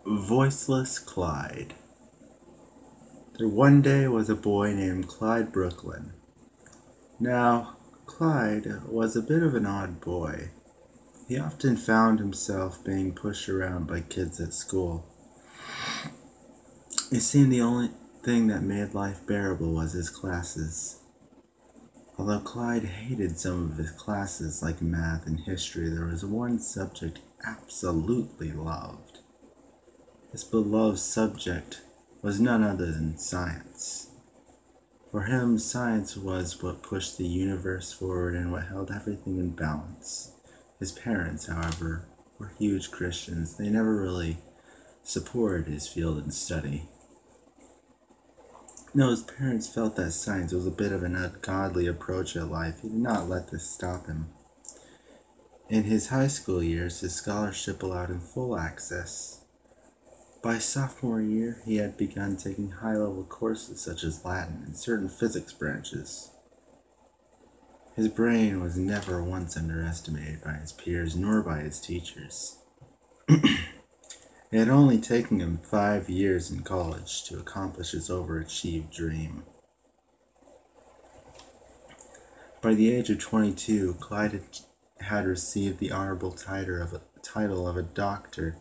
Voiceless Clyde. There one day was a boy named Clyde Brooklyn. Now, Clyde was a bit of an odd boy. He often found himself being pushed around by kids at school. It seemed the only thing that made life bearable was his classes. Although Clyde hated some of his classes like math and history, there was one subject he absolutely loved. His beloved subject was none other than science. For him, science was what pushed the universe forward and what held everything in balance. His parents, however, were huge Christians. They never really supported his field and study. No, his parents felt that science was a bit of an ungodly approach at life. He did not let this stop him. In his high school years, his scholarship allowed him full access. By sophomore year, he had begun taking high-level courses such as Latin and certain physics branches. His brain was never once underestimated by his peers nor by his teachers. It had only taken him 5 years in college to accomplish his overachieved dream. By the age of 22, Clyde had received the honorable title of a doctor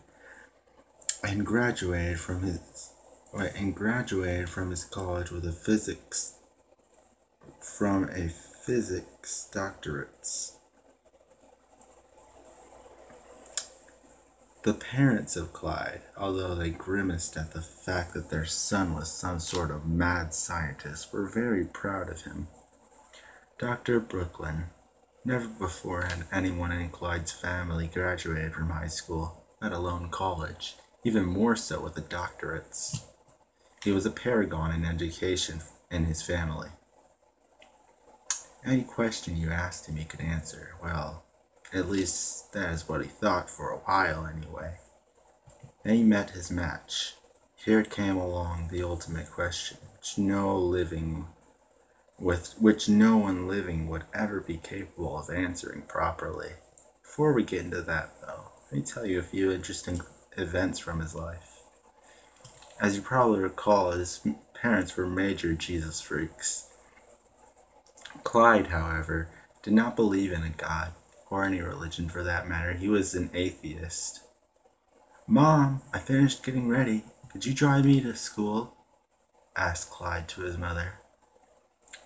and graduated from his college with a physics doctorate. The parents of Clyde, although they grimaced at the fact that their son was some sort of mad scientist, were very proud of him. Dr. Brooklyn. Never before had anyone in Clyde's family graduated from high school, let alone college, even more so with the doctorates. He was a paragon in education in his family. Any question you asked him he could answer. Well, at least that is what he thought for a while anyway. Then he met his match. Here came along the ultimate question, which no one living would ever be capable of answering properly. Before we get into that, though, let me tell you a few interesting events from his life. As you probably recall, his parents were major Jesus freaks. Clyde, however, did not believe in a God, or any religion for that matter. He was an atheist. "Mom, I finished getting ready. Could you drive me to school?" asked Clyde to his mother.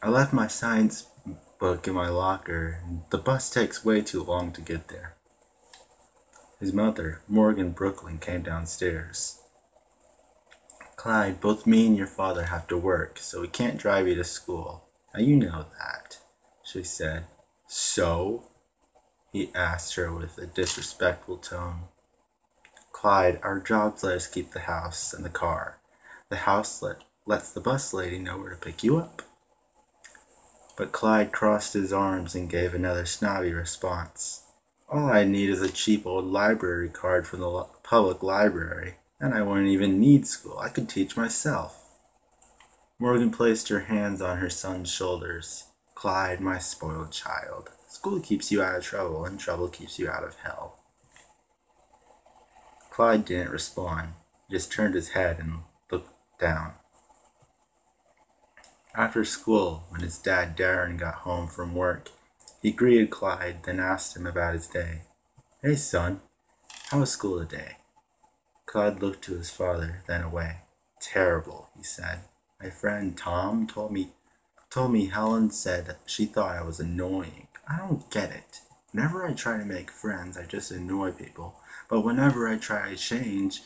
"I left my science book in my locker, and the bus takes way too long to get there." His mother, Morgan Brooklyn, came downstairs. "Clyde, both me and your father have to work, so we can't drive you to school. Now you know that," she said. "So?" he asked her with a disrespectful tone. "Clyde, our jobs let us keep the house and the car. The house lets the bus lady know where to pick you up." But Clyde crossed his arms and gave another snobby response. "All I need is a cheap old library card from the public library, and I wouldn't even need school. I could teach myself." Morgan placed her hands on her son's shoulders. "Clyde, my spoiled child. School keeps you out of trouble, and trouble keeps you out of hell." Clyde didn't respond. He just turned his head and looked down. After school, when his dad Darren got home from work, he greeted Clyde, then asked him about his day. "Hey son, how was school today?" Clyde looked to his father, then away. "Terrible," he said. "My friend Tom told me Helen said she thought I was annoying. I don't get it. Whenever I try to make friends, I just annoy people. But whenever I try to change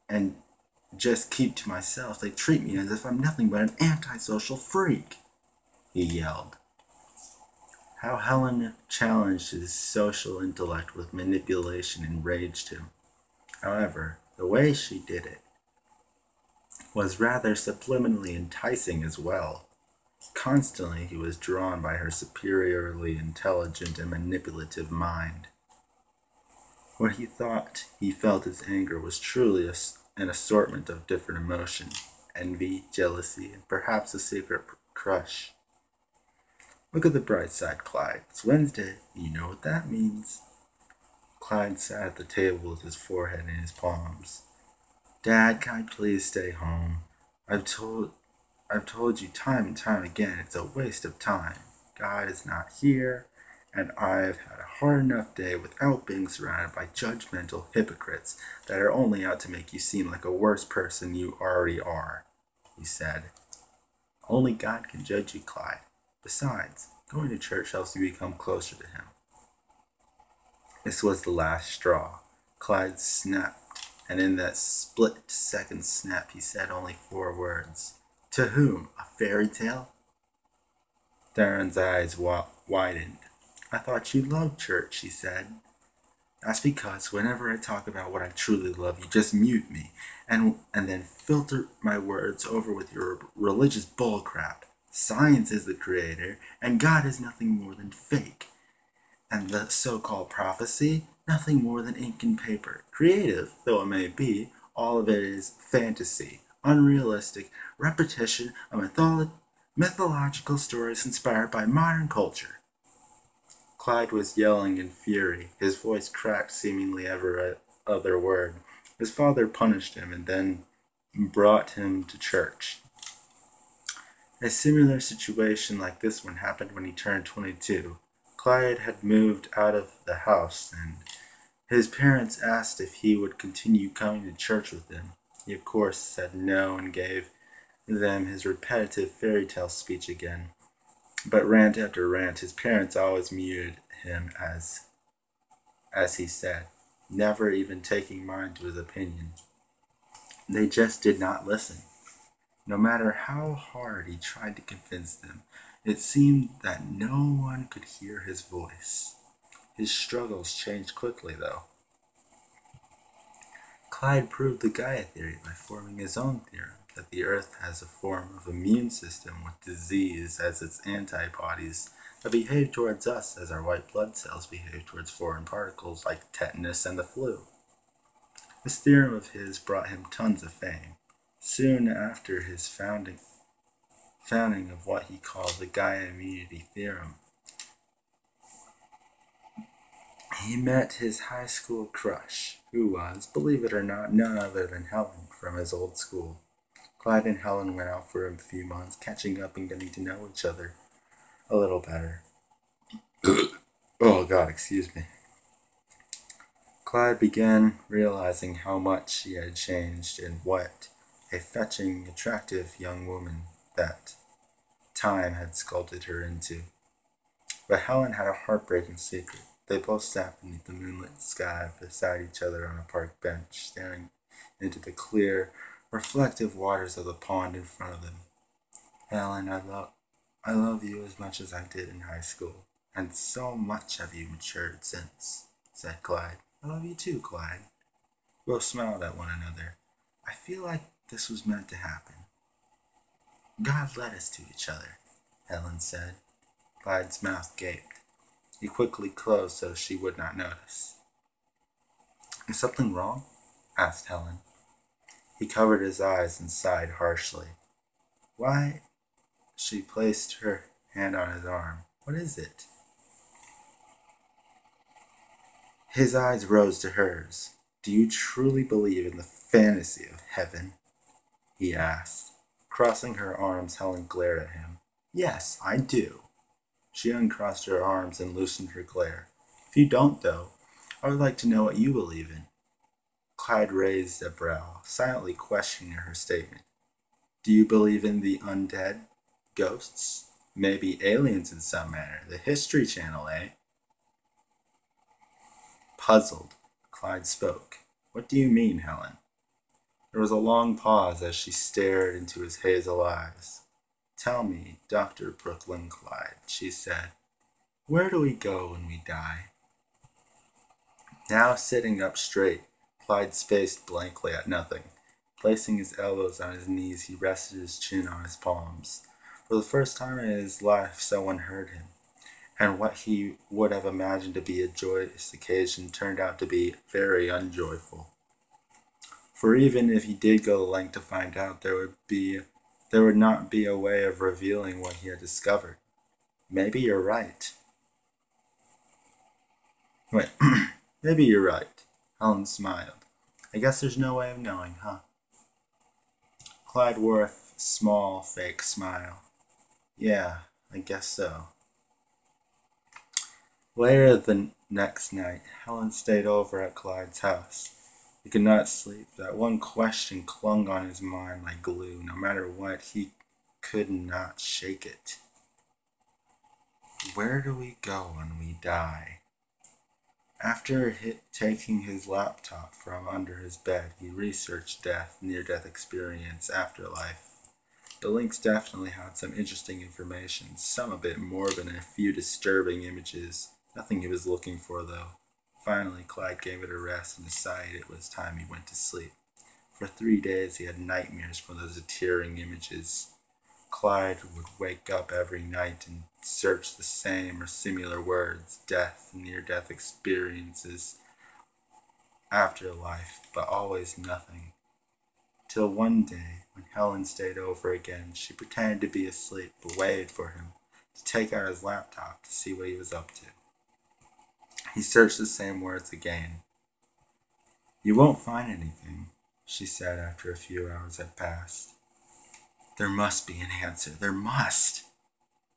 and just keep to myself, they treat me as if I'm nothing but an antisocial freak," he yelled. How Helen challenged his social intellect with manipulation enraged him. However, the way she did it was rather subliminally enticing as well. Constantly he was drawn by her superiorly intelligent and manipulative mind. What he thought he felt his anger was truly an assortment of different emotion, envy, jealousy, and perhaps a secret crush. Look at the bright side, Clyde. It's Wednesday, and you know what that means. Clyde sat at the table with his forehead in his palms. Dad, can I please stay home? I've told you time and time again it's a waste of time. God is not here, and I've had a hard enough day without being surrounded by judgmental hypocrites that are only out to make you seem like a worse person you already are, he said. Only God can judge you, Clyde. Besides, going to church helps you become closer to him. This was the last straw. Clyde snapped, and in that split-second snap he said only 4 words. To whom? A fairy tale? Theron's eyes widened. I thought you loved church, he said. That's because whenever I talk about what I truly love, you just mute me, and then filter my words over with your religious bullcrap. Science is the creator, and God is nothing more than fake. And the so-called prophecy, nothing more than ink and paper. Creative, though it may be, all of it is fantasy, unrealistic repetition of mythological stories inspired by modern culture. Clyde was yelling in fury, his voice cracked seemingly every other word. His father punished him and then brought him to church. A similar situation like this one happened when he turned 22. Clyde had moved out of the house, and his parents asked if he would continue coming to church with them. He, of course, said no and gave them his repetitive fairy tale speech again. But rant after rant, his parents always muted him as he said, never even taking mind to his opinion. They just did not listen. No matter how hard he tried to convince them, it seemed that no one could hear his voice. His struggles changed quickly, though. Clyde proved the Gaia theory by forming his own theorem that the Earth has a form of immune system with disease as its antibodies that behave towards us as our white blood cells behave towards foreign particles like tetanus and the flu. This theorem of his brought him tons of fame. Soon after his founding of what he called the Gaia immunity theorem, he met his high school crush, who was, believe it or not, none other than Helen from his old school. Clyde and Helen went out for a few months, catching up and getting to know each other a little better. Oh God, excuse me. Clyde began realizing how much she had changed and what a fetching, attractive young woman that time had sculpted her into. But Helen had a heartbreaking secret. They both sat beneath the moonlit sky beside each other on a park bench, staring into the clear, reflective waters of the pond in front of them. Helen, I love you as much as I did in high school, and so much have you matured since, said Clyde. I love you too, Clyde. Both smiled at one another. I feel like this was meant to happen. God led us to each other, Helen said. Clyde's mouth gaped. He quickly closed so she would not notice. Is something wrong? Asked Helen. He covered his eyes and sighed harshly. Why? She placed her hand on his arm. What is it? His eyes rose to hers. Do you truly believe in the fantasy of heaven? He asked. Crossing her arms, Helen glared at him. Yes, I do. She uncrossed her arms and loosened her glare. If you don't, though, I would like to know what you believe in. Clyde raised a brow, silently questioning her statement. Do you believe in the undead? Ghosts? Maybe aliens in some manner. The History Channel, eh? Puzzled, Clyde spoke. What do you mean, Helen? There was a long pause as she stared into his hazel eyes. Tell me, Dr. Brooklyn Clyde, she said, where do we go when we die? Now sitting up straight, Clyde spaced blankly at nothing. Placing his elbows on his knees, he rested his chin on his palms. For the first time in his life, someone heard him, and what he would have imagined to be a joyous occasion turned out to be very unjoyful. For even if he did go the length to find out, there would not be a way of revealing what he had discovered. Maybe you're right. Wait, Maybe you're right. Helen smiled. I guess there's no way of knowing, huh? Clyde wore a small, fake smile. Yeah, I guess so. Later the next night, Helen stayed over at Clyde's house. He could not sleep. That one question clung on his mind like glue. No matter what, he could not shake it. Where do we go when we die? After taking his laptop from under his bed, he researched death, near-death experience, afterlife. The links definitely had some interesting information, some a bit morbid and a few disturbing images. Nothing he was looking for, though. Finally, Clyde gave it a rest and decided it was time he went to sleep. For 3 days he had nightmares from those deterring images. Clyde would wake up every night and search the same or similar words, death, near-death experiences, afterlife, but always nothing. Till one day, when Helen stayed over again, she pretended to be asleep, but waited for him to take out his laptop to see what he was up to. He searched the same words again. You won't find anything, she said after a few hours had passed. There must be an answer. There must,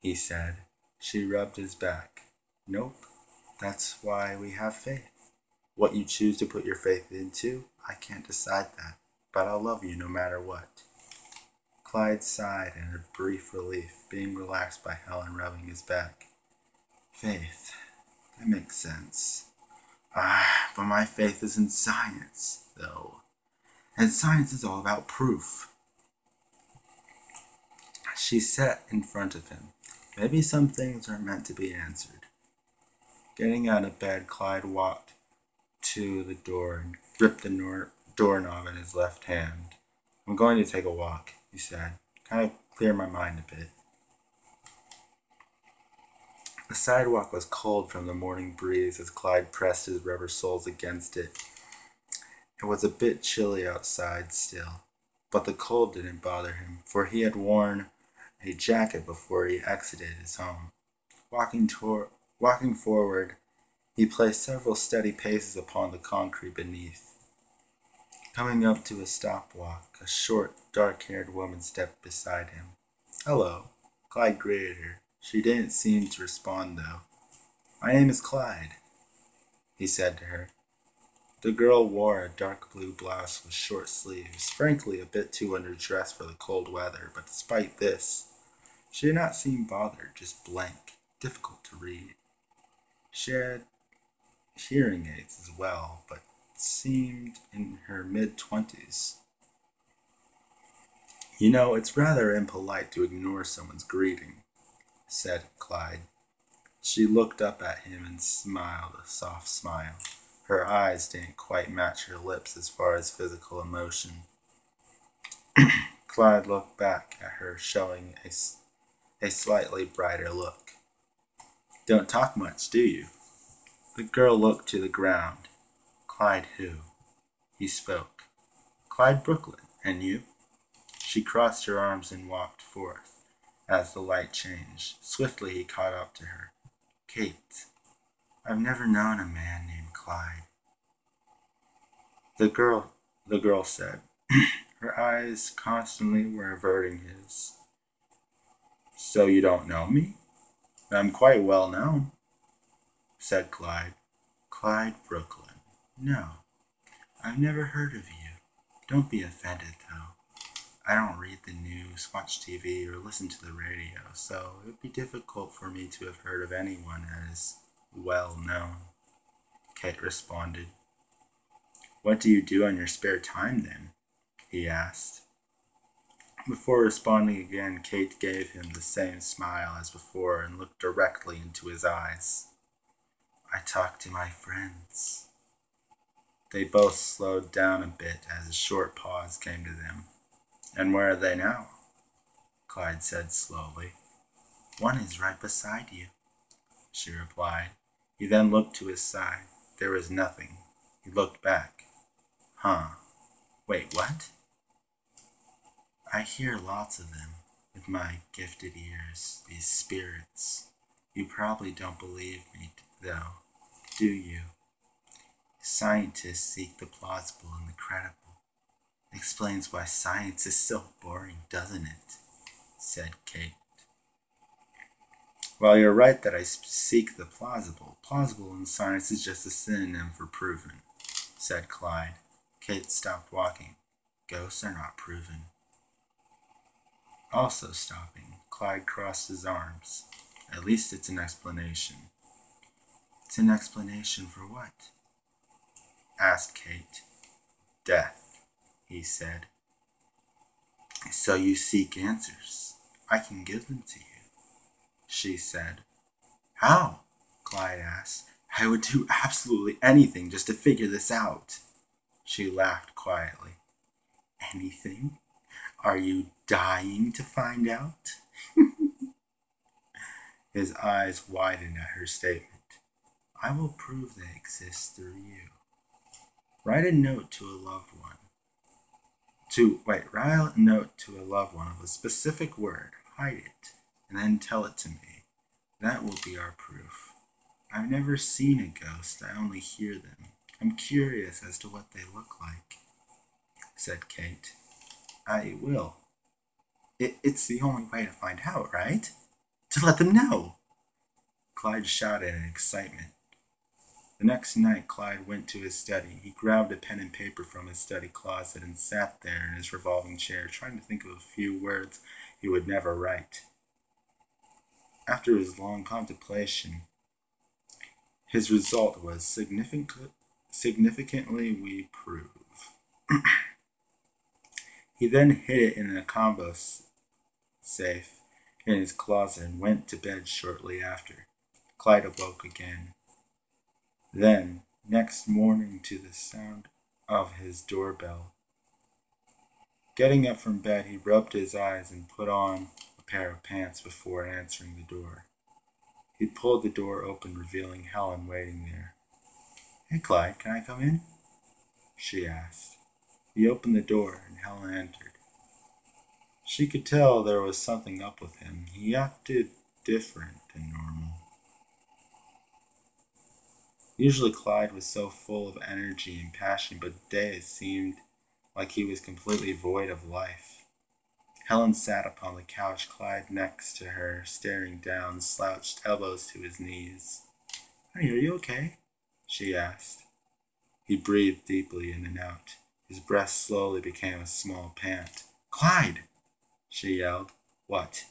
he said. She rubbed his back. Nope. That's why we have faith. What you choose to put your faith into, I can't decide that, but I'll love you no matter what. Clyde sighed in a brief relief, being relaxed by Helen rubbing his back. Faith. That makes sense. But my faith is in science, though. And science is all about proof. She sat in front of him. Maybe some things are meant to be answered. Getting out of bed, Clyde walked to the door and gripped the doorknob in his left hand. I'm going to take a walk, he said. Kind of clear my mind a bit. The sidewalk was cold from the morning breeze as Clyde pressed his rubber soles against it. It was a bit chilly outside still, but the cold didn't bother him, for he had worn a jacket before he exited his home. Walking forward, he placed several steady paces upon the concrete beneath. Coming up to a stopwalk, a short, dark-haired woman stepped beside him. Hello, Clyde greeted her. She didn't seem to respond, though. My name is Clyde, he said to her. The girl wore a dark blue blouse with short sleeves, frankly a bit too underdressed for the cold weather, but despite this, she did not seem bothered, just blank, difficult to read. She had hearing aids as well, but seemed in her mid-20s. You know, it's rather impolite to ignore someone's greeting, said Clyde. She looked up at him and smiled a soft smile. Her eyes didn't quite match her lips as far as physical emotion. Clyde looked back at her, showing a slightly brighter look. Don't talk much, do you? The girl looked to the ground. Clyde who? He spoke. Clyde Brooklyn. And you? She crossed her arms and walked forth. As the light changed, swiftly he caught up to her. Kate. I've never known a man named Clyde. The girl said. Her eyes constantly were averting his. So you don't know me? I'm quite well known, said Clyde. Clyde Brooklyn. No, I've never heard of you. Don't be offended, though. I don't read the news, watch TV, or listen to the radio, so it would be difficult for me to have heard of anyone as well known. Kate responded. What do you do on your spare time, then? He asked. Before responding again, Kate gave him the same smile as before and looked directly into his eyes. I talk to my friends. They both slowed down a bit as a short pause came to them. And where are they now? Clyde said slowly. One is right beside you, she replied. He then looked to his side. There was nothing. He looked back. Huh. Wait, what? I hear lots of them with my gifted ears, these spirits. You probably don't believe me, though, do you? Scientists seek the plausible and the credible. Explains why science is so boring, doesn't it? Said Kate. Well, you're right that I seek the plausible. Plausible in science is just a synonym for proven, said Clyde. Kate stopped walking. Ghosts are not proven. Also stopping, Clyde crossed his arms. At least it's an explanation. It's an explanation for what? Asked Kate. Death, he said. So you seek answers. I can give them to you, she said. How? Clyde asked. I would do absolutely anything just to figure this out. She laughed quietly. Anything? Are you dying to find out? His eyes widened at her statement. I will prove they exist through you. Write a note to a loved one. Write a note to a loved one of a specific word. Hide it, and then tell it to me. That will be our proof. I've never seen a ghost. I only hear them. I'm curious as to what they look like, said Kate. I will. It's the only way to find out, right? To let them know. Clyde shouted in excitement. The next night, Clyde went to his study. He grabbed a pen and paper from his study closet and sat there in his revolving chair, trying to think of a few words he would never write. After his long contemplation, his result was significantly we prove. He then hid it in a compost safe in his closet and went to bed shortly after. Clyde awoke again. Then, next morning, to the sound of his doorbell. Getting up from bed, he rubbed his eyes and put on a pair of pants before answering the door. He pulled the door open, revealing Helen waiting there. Hey, Clyde, can I come in? She asked. He opened the door, and Helen entered. She could tell there was something up with him. He acted different than normal. Usually Clyde was so full of energy and passion, but today it seemed like he was completely void of life. Helen sat upon the couch, Clyde next to her, staring down, slouched elbows to his knees. Honey, are you okay? She asked. He breathed deeply in and out. His breath slowly became a small pant. Clyde! She yelled. What?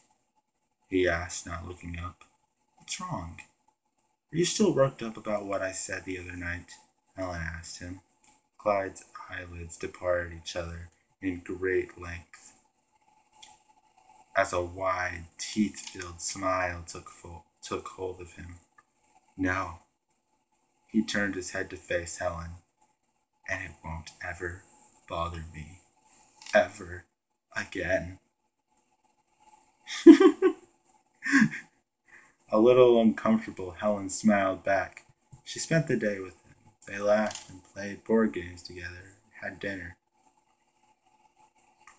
He asked, not looking up. What's wrong? Are you still worked up about what I said the other night? Helen asked him. Clyde's eyelids departed each other in great length, as a wide, teeth-filled smile took hold of him. No. He turned his head to face Helen. And it won't ever bother me. Ever again. A little uncomfortable, Helen smiled back. She spent the day with him. They laughed and played board games together, had dinner.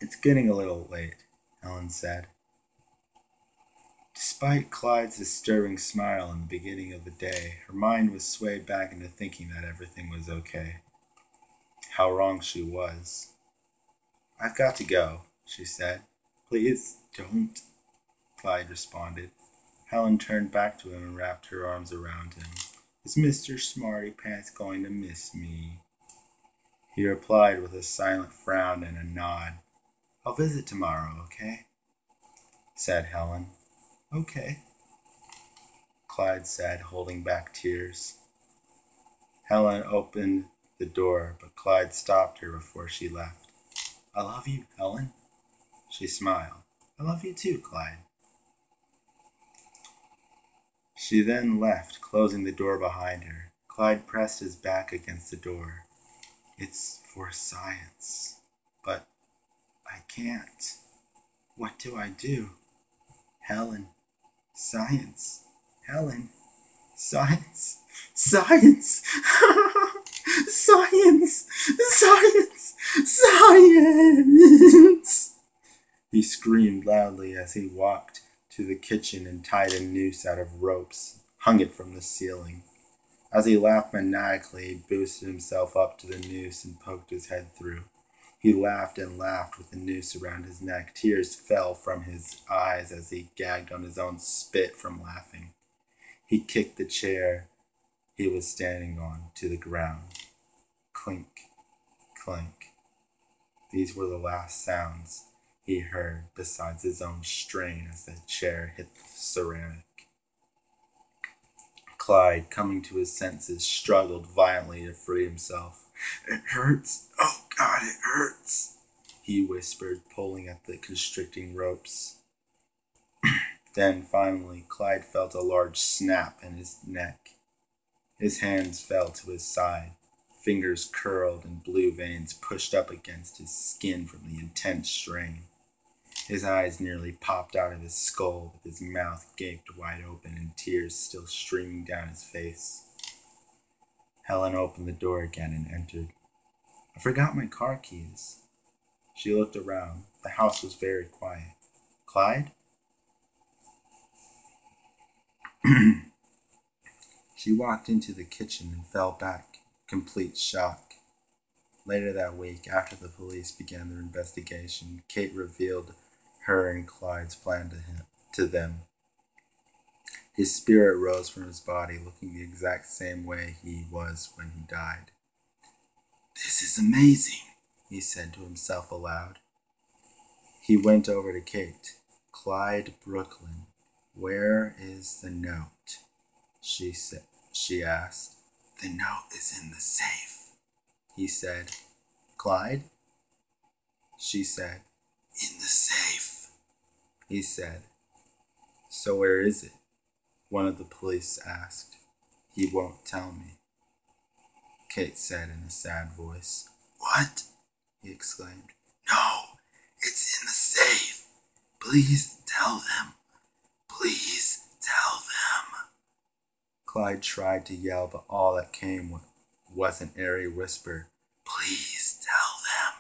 It's getting a little late, Helen said. Despite Clyde's disturbing smile in the beginning of the day, her mind was swayed back into thinking that everything was okay. How wrong she was. I've got to go, she said. Please don't, Clyde responded. Helen turned back to him and wrapped her arms around him. Is Mr. Smarty Pants going to miss me? He replied with a silent frown and a nod. I'll visit tomorrow, okay? Said Helen. Okay, Clyde said, holding back tears. Helen opened the door, but Clyde stopped her before she left. I love you, Helen. She smiled. I love you too, Clyde. She then left, closing the door behind her. Clyde pressed his back against the door. It's for science. But I can't. What do I do? Helen. Science. Helen. Science. Science. Science. Science. Science. He screamed loudly as he walked to the kitchen and tied a noose out of ropes, hung it from the ceiling. As he laughed maniacally, he boosted himself up to the noose and poked his head through. He laughed and laughed with the noose around his neck. Tears fell from his eyes as he gagged on his own spit from laughing. He kicked the chair he was standing on to the ground. Clink, clink. These were the last sounds he heard besides his own strain as the chair hit the ceramic. Clyde, coming to his senses, struggled violently to free himself. "It hurts. Oh, God, it hurts," he whispered, pulling at the constricting ropes. Then, finally, Clyde felt a large snap in his neck. His hands fell to his side. Fingers curled and blue veins pushed up against his skin from the intense strain. His eyes nearly popped out of his skull, with his mouth gaped wide open and tears still streaming down his face. Helen opened the door again and entered. "I forgot my car keys." She looked around. The house was very quiet. "Clyde?" She walked into the kitchen and fell back, complete shock. Later that week, after the police began their investigation, Kate revealed her and Clyde's plan to them. His spirit rose from his body, looking the exact same way he was when he died. "This is amazing," he said to himself aloud. He went over to Kate. "Clyde, Brooklyn, where is the note?" She asked. "The note is in the safe," he said. "Clyde?" She said. "In the safe," he said. "So where is it?" one of the police asked. "He won't tell me," Kate said in a sad voice. "What?" he exclaimed. "No, it's in the safe. Please tell them. Please tell them." Clyde tried to yell, but all that came was an airy whisper. "Please tell them.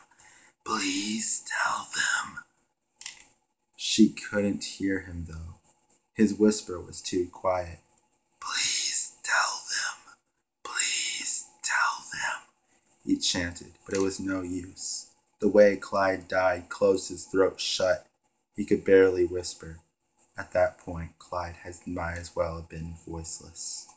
Please tell them." She couldn't hear him, though. His whisper was too quiet. "Please tell them. Please tell them," he chanted, but it was no use. The way Clyde died closed his throat shut. He could barely whisper. At that point, Clyde might as well have been voiceless.